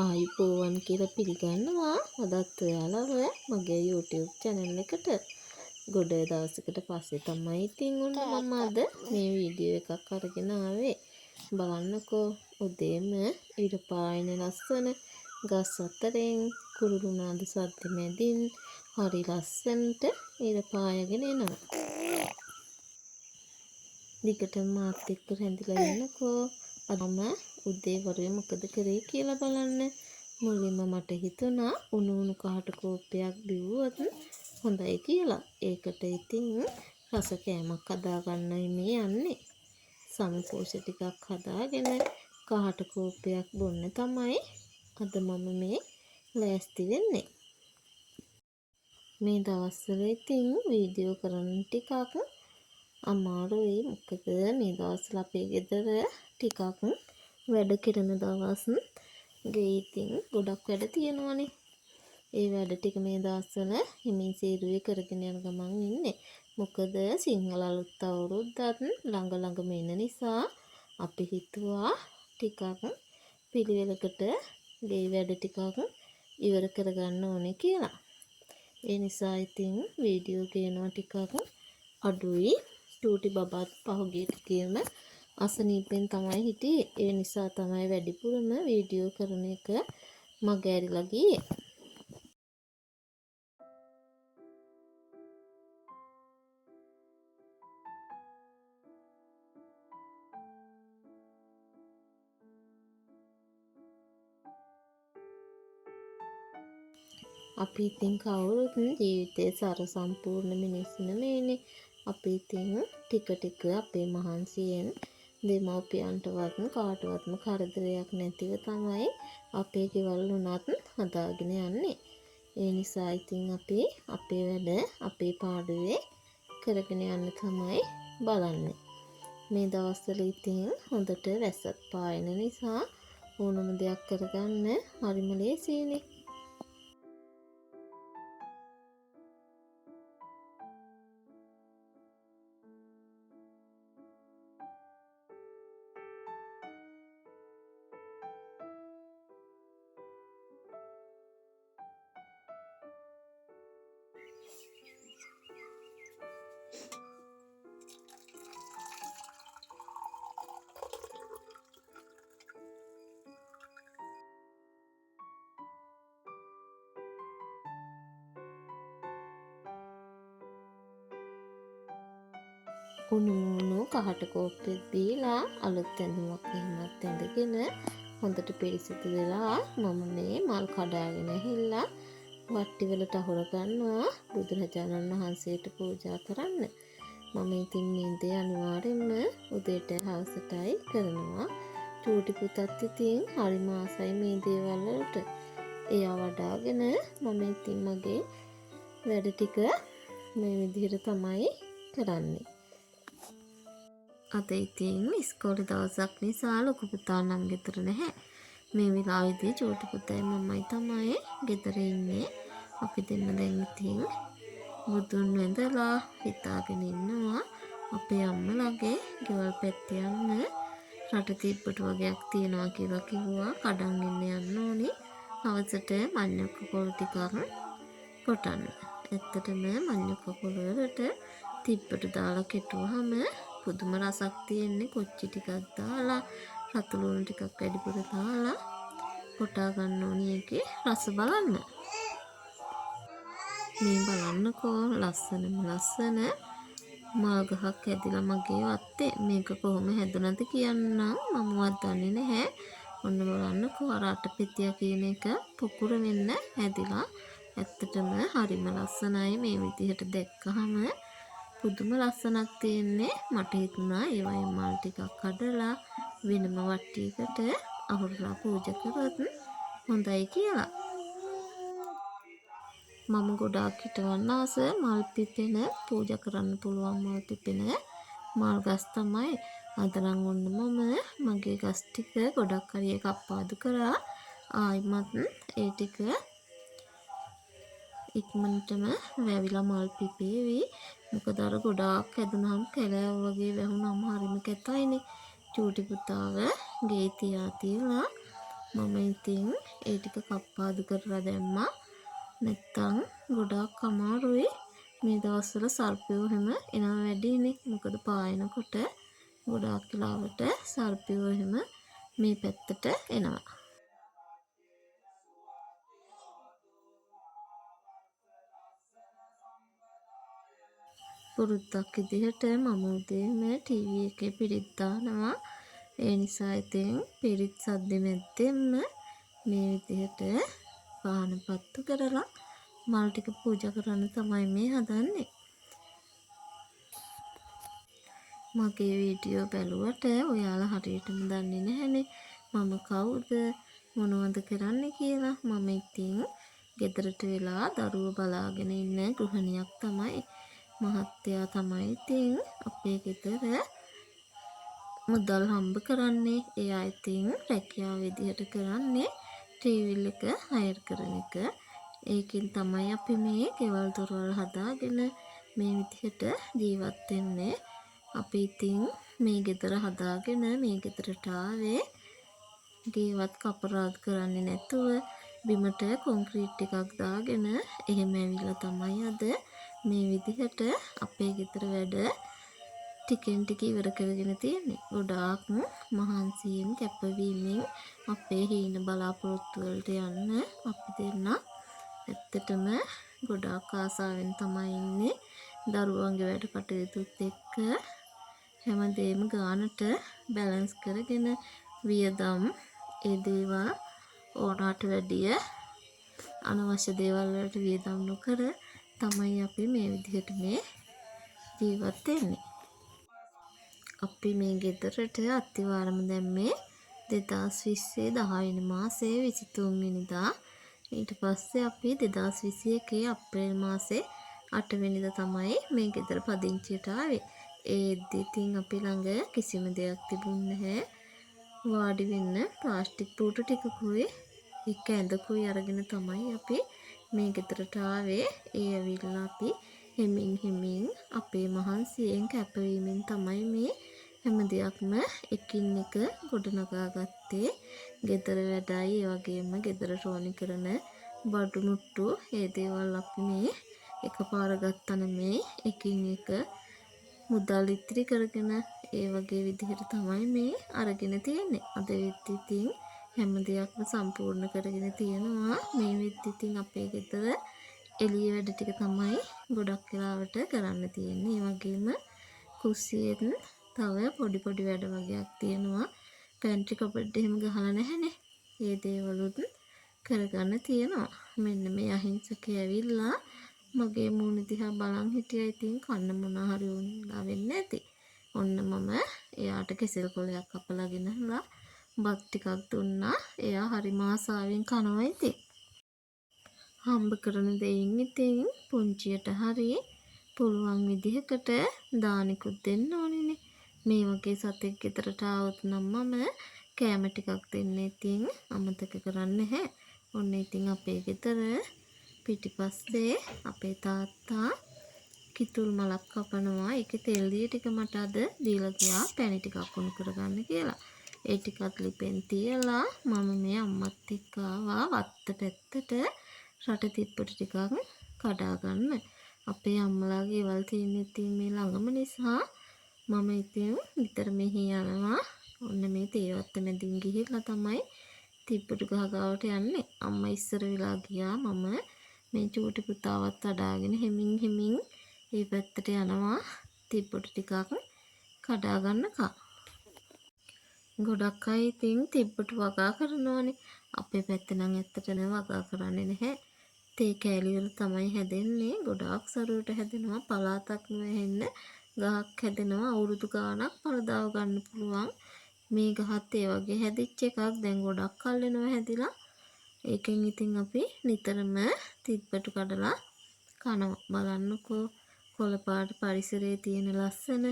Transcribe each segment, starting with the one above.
ආයුබෝවන් කියලා පිළිගන්නවා. අදත් ඔයාලව මගේ YouTube channel එකට ගොඩ දවසකට පස්සේ තමයි ඉතින් ඔන්න මම අද මේ වීඩියෝ එකක් අරගෙන ආවේ. බලන්නකෝ උදේම ඉර පායන ලස්සන ගස් අතරින් කුරුළු නාද සද්ද මැදින් හරි ලස්සනට ඉර පායගෙන එනවා. දිගටම මාත් එක්ක රැඳිලා ඉන්නකෝ. අදම උදේ වරුවේ මොකද කරේ කියලා බලන්න. මුලින්ම මට හිතුණා උණු කහට කෝප්පයක් බිව්වොත් හොඳයි කියලා. ඒකට ඉතින් රස කෑමක් හදාගන්නයි මේ යන්නේ. සමපෝෂ ටිකක් හදාගෙන කහට කෝප්පයක් බොන්න තමයි අද මම මේ ලෑස්ති වෙන්නේ. මේ දවස්වල ඉතින් වීඩියෝ කරන ටිකක් අමාරුයි. මොකද මේ දවස්වල අපේ ගෙදර ටිකක් වැඩ කරන දවස්. ගේ ඉතින් ගොඩක් වැඩ තියෙනවනේ. ඒ වැඩ ටික මේ දවස්වල හිමින් සීරුවේ කරගෙන යන ගමන් ඉන්නේ. මොකද සිංහල අලුත් අවුරුද්දත් ළඟම එන නිසා අපි හිතුවා ටිකක් පිළිවෙලකට ගේ වැඩ ටිකක් ඉවර කරගන්න ඕනේ කියලා. ඒ නිසා ඉතින් වීඩියෝ ගේනවා ටිකක් අඩුයි. චූටි බබාත් පහුගිය ටිකේම අසනීපෙන් තමයි හිටියේ. ඒ නිසා තමයි වැඩිපුරම වීඩියෝ කරන එක මගහැරිලා ගියේ. අපි ඉතින් කවුරුත් ජීවිතේ සර සම්පූර්ණ මිනිස්සු නෙමෙයිනේ. අපි ඉතින් ටික අපේ මහන්සියෙන් දෙමව්පියන්ටවත් කාටවත්ම කරදරයක් නැතිව තමයි අපේ ගෙවල් උනත් හදාගෙන යන්නේ. ඒ නිසා ඉතින් අපි අපේ වැඩ අපේ පාඩුවේ කරගෙන යන්න තමයි බලන්නේ. මේ දවස්වල ඉතින් හොඳට වැස්සත් පායන නිසා ඕනම දෙයක් කරගන්න හරිම ලේසියිනේ. උණු කහට කෝප්පෙත් බීලා අලුත් ඇඳුමක් එහෙමත් ඇඳගෙන හොඳට පිරිසිදු වෙලා මම මේ මල් කඩාගෙන ඇහිල්ලා වට්ටිවලට අහුර ගන්නවා බුදුරජාණන් වහන්සේට පූජා කරන්න. මම ඉතින් නින්දේ අනිවාර්යෙන්ම උදේට හවසටයි කරනවා. චූටි පුතත් ඉතින් හරිම ආසයි මේ දේවල් වලට. එයා වඩාගෙන මම ඉතින් මගේ වැඩ ටික මේ විදිහට තමයි කරන්නේ. අද ඉතින් ඉස්කෝලේ දවසක් නිසා ලොකු පුතා නම් ගෙදර නැහැ. මේ වෙලාවේදී චූටි පුතයි මමයි තමයි ගෙදර ඉන්නේ. අපි දෙන්න දැන් ඉතින් බුදුන් වැඳලා හිතාගෙන ඉන්නවා අපේ අම්මලාගේ ගෙවල් පැත්තේ යන්න රට තිබ්බට වගේක් තියනවා කියලා කිව්වා. කඩන් එන්න ඕනි. හවසට මඤ්ඤොක්ක කොළ ටිකක් කොටන්න. ඇත්තටම මඤ්ඤොක්ක කොළ වලට තිබ්බට දාලා කෙටුවාම පුදුම රසක් තියෙන්නේ. කොච්චි ටිකක් දාලා රතු ලුණු ටිකක් වැඩිපුර දාලා කොටා ගන්න ඕනි. ඒකේ රස බලන්න. මේ බලන්නකෝ ලස්සන මල් ගහක් හැදිලා මගේ වත්තේ. මේක කොහොම හැදුනද කියන්නම් මමවත් දන්නේ නැහැ. ඔන්න බලන්නකෝ අර අටපිටිය කියන එක පුකුර වෙන්න හැදිලා. ඇත්තටම හරිම ලස්සනයි. මේ විදිහට දැක්කහම පුදුම ලස්සනක් තියෙන්නේ. මට හිතුණා ඒ වගේ මල් ටිකක් කඩලා වෙනම වට්ටියකට අහුරලා පූජා කරොත් හොඳයි කියලා. මම ගොඩාක් හිටවන්න ආස මල් පිපෙන පූජා කරන්න පුළුවන් මල් පිපෙන මල් ගස් තමයි. අද නම් ඔන්න මම මගේ ගස් ටික ගොඩක් හරි කප්පාදු කරා. ආයිමත් ඒ ටික ඉක්මනටම වැවිලා මල් පිපේවි. මොකද අර ගොඩාක් හැදුනහම කැලෑව වගේ වැහුනම හරිම කැතයිනේ. චූටි පුතාව ගේ තියලා මම ඉතින් ඒ ටික කප්පාදු කරලා දැම්මා. නැත්තම් ගොඩාක් අමාරුයි. මේ දවස්වල සර්පයෝ හැම එනවා වැඩිනේ. මොකද පායනකොට ගොඩාක් වෙලාවට සර්පයෝ එහෙම මේ පැත්තට එනවා. පුරුද්දක් විදිහට මම උදේම ටීවී එකේ පිරිත් දානවා. ඒ නිසා ඉතින් පිරිත් සද්දෙ මැද්දෙන්ම මේ විදිහට පාන පත්තු කරලා මල් ටික පූජා කරන්න තමයි මේ හදන්නේ. මගේ වීඩියෝ බැලුවට ඔයාලා හරියටම දන්නේ නැහැනේ මම කවුද මොනවද කරන්නේ කියලා. මම ඉතින් ගෙදරට වෙලා දරුවෝ බලාගෙන ඉන්න ගෘහණියක් තමයි. මහත්තයා තමයි ඉතින් අපේ ගෙදර මුදල් හම්බ කරන්නේ. එයා ඉතින් රැකියාව විදිහට කරන්නේ ටීවී එක හයර් කරන එක. ඒකෙන් තමයි අපි මේ ගෙවල් දොරවල් හදාගෙන මේ විදිහට ජීවත් වෙන්නේ. අපි ඉතින් මේ ගෙදර හදාගෙන මේ ගෙදරට ආවේ ගේවත් කපරාද් කරන්නේ නැතුව බිමට කොන්ක්‍රීට් ටිකක් දාගෙන එහෙම ඇවිල්ලා තමයි අද මේ විදිහට අපේ ගෙදර වැඩ ටිකෙන් ටික ඉවර කරගෙන තියෙන්නේ. ගොඩාක් මහන්සියෙන් කැපවීමෙන් අපේ හීන බලාපොරොත්තු වලට යන්න අපි දෙන්න ඇත්තටම ගොඩාක් ආසාවෙන් තමයි ඉන්නේ. දරුවන්ගේ වැඩ කටයුතුත් එක්ක හැමදේම ගානට බැලන්ස් කරගෙන වියදම් ඒ දේවල් ඕනාට වැඩිය අනවශ්‍ය දේවල් වලට වියදම් නොකර තමයි අපි මේ විදිහට මේ ජීවත් වෙන්නේ. අපි මේ ගෙදරට අත්තිවාරම දැම්මේ 2020 10 වෙනි මාසේ 23 වෙනිදා. ඊට පස්සේ අපි 2021 අප්‍රේල් මාසේ 8 වෙනිදා තමයි මේ ගෙදර පදිංචියට ආවේ. ඒද්දි ඉතින් අපි ළඟ කිසිම දෙයක් තිබුණ නැහැ. වාඩි වෙන්න ප්ලාස්ටික් පුටු ටිකකුයි එක ඇඳකුයි අරගෙන තමයි අපි මේ ගෙදරට ආවේ. ඒ ඇවිල්ලා අපි හිමින් අපේ මහන්සියෙන් කැපවීමෙන් තමයි මේ හැම දෙයක්ම එකින් එක ගොඩනගා ගත්තේ. ගෙදර වැඩයි ඒ වගේම ගෙදරට ඕනි කරන බඩු මුට්ටු ඒ දේවල් අපි මේ එකපාර ගත්තා නෙමේ එකින් එක මුදල් ඉතිරි කරගෙන ඒ වගේ විදිහට තමයි මේ අරගෙන තියෙන්නේ. අද වෙද්දි ඉතින් හැම දෙයක්ම සම්පූර්ණ කරගෙන තියෙනවා. මේ වෙද්දි ඉතින් අපේ ගෙදර එළිය වැඩ ටික තමයි ගොඩක් වෙලාවට කරන්න තියෙන්නේ. ඒ වගේම කුස්සියෙන් තව පොඩි වැඩ වගේක් තියෙනවා. පැන්ට්‍රි කපඩ් එහෙම ගහලා නැහැනේ. ඒ දේවලුත් කරගන්න තියෙනවා. මෙන්න මේ අහිංසකයා ඇවිල්ලා මගේ මූණ දිහා බලන් හිටියා. ඉතින් කන්න මොන හරි වුණා වෙන්නේ නැති. ඔන්න මම එයාට කෙසෙල් කොලයක් කපලා ගෙනහලා බත් ටිකක් දුන්නා. එයා හරි ආසාවෙන් කනවා ඉතින්. හම්බ කරන දෙයින් ඉතින් පුංචියට හරි පුළුවන් විදිහකට දානිකුත් දෙන්න ඕනේනේ. මේ වගේ සතෙක් ගෙදරට ආවොත් නම් මම කෑම ටිකක් දෙන්න ඉතින් අමතක කරන්නේ නැහැ. ඔන්න ඉතින් අපේ ගෙදර පිටිපස්සේ අපේ තාත්තා කිතුල් මලක් කපනවා. ඒකේ තෙල් දිය ටික මට අද දීලා ගියා පැණි ටිකක් උණු කරගන්න කියලා. ඒ ටිකත් ලිපෙන් තියලා මම මේ අම්මත් එක්ක ආවා වත්ත පැත්තට රට තිප්පට ටිකක් කඩා ගන්න. අපේ අම්මලාගේ ගෙවල් තියෙන්නේ ඉතින් මේ ළඟම නිසා මම ඉතින් විතර මෙහි යනවා. ඔන්න මේ තේවත්ත මැදින් ගිහිල්ලා තමයි තිප්පටු ගහ ගාවට යන්නේ. අම්මා ඉස්සර වෙලා ගියා. මම මේ චූටි පුතාවත් අඩාගෙන හිමින් ඒ පැත්තට යනවා තිප්පටු ටිකක් කඩා ගන්නකම්. ගොඩක් අය ඉතින් තිප්පටු වගා කරනවානේ. අපේ පැත්තේ නම් ඇත්තටම වගා කරන්නේ නැහැ. තේ කෑලි වල තමයි හැදෙන්නේ. ගොඩාක් සරුවට හැදෙනවා. පලාතක් නොහැෙන්න ගහක් හැදෙනවා. අවුරුදු ගාණක් පළදාව ගන්න පුළුවන්. මේ ගහත් ඒ වගේ හැදිච්ච එකක්. දැන් ගොඩක් කල් වෙනවා හැදිලා. ඒකෙන් ඉතින් අපි නිතරම තිප්පටු කඩලා කනවා. බලන්නකෝ කොළ පාට පරිසරයේ තියෙන ලස්සන.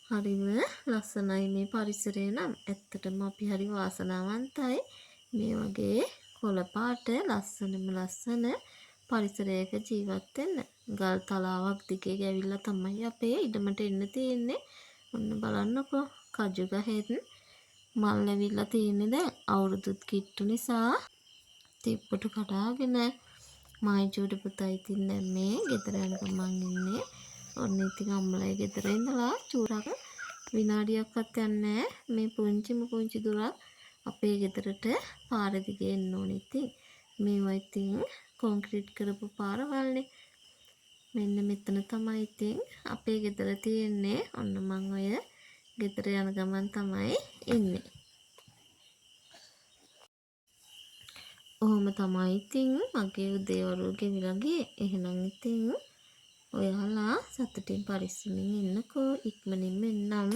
හරිම ලස්සනයි මේ පරිසරය නම්. ඇත්තටම අපි හරි වාසනාවන්තයි. මේ වගේ කොළ පාට ලස්සන පරිසරයක ජීවත් වෙන්න. ගල් තලාවක් දිගේ ගෑවිලා තමයි අපේ ඉඩමට එන්න තියෙන්නේ. ඔන්න බලන්නකෝ කජු ගහෙත් මල් ඇවිල්ලා තියෙන්නේ දැන් අවුරුදුත් කිට්ටු නිසා තිප්පුටු කඩාගෙන. මායිචූට පුතා ඉතින් දැන් මේ ගෙදර යන ගමන් ඉන්නේ. ඔන්න ඉතින් අම්මලයි ගෙදර ඉඳලා චූරක විනාඩියක්වත් යන්නේ මේ පුංචි දුරක් අපේ ගෙදරට පාර දිගේ එන්න ඕනේ. ඉතින් මේවා ඉතින් කොන්ක්‍රීට් කරපු පාරවල්නේ. මෙන්න මෙතන තමයි ඉතින් අපේ ගෙදර තියෙන්නේ. ඔන්න මං ඔය ගෙදර යන ගමන් තමයි ඉන්නේ. ඔහොම තමයි ඉතින් මගේ උදේවරු ගෙවිලා ගියේ. එහෙනම් ඉතින් ඔයාලා සතුටින් පරිස්සමින් ඉන්නකෝ. ඉක්මනින්ම එන්නම්.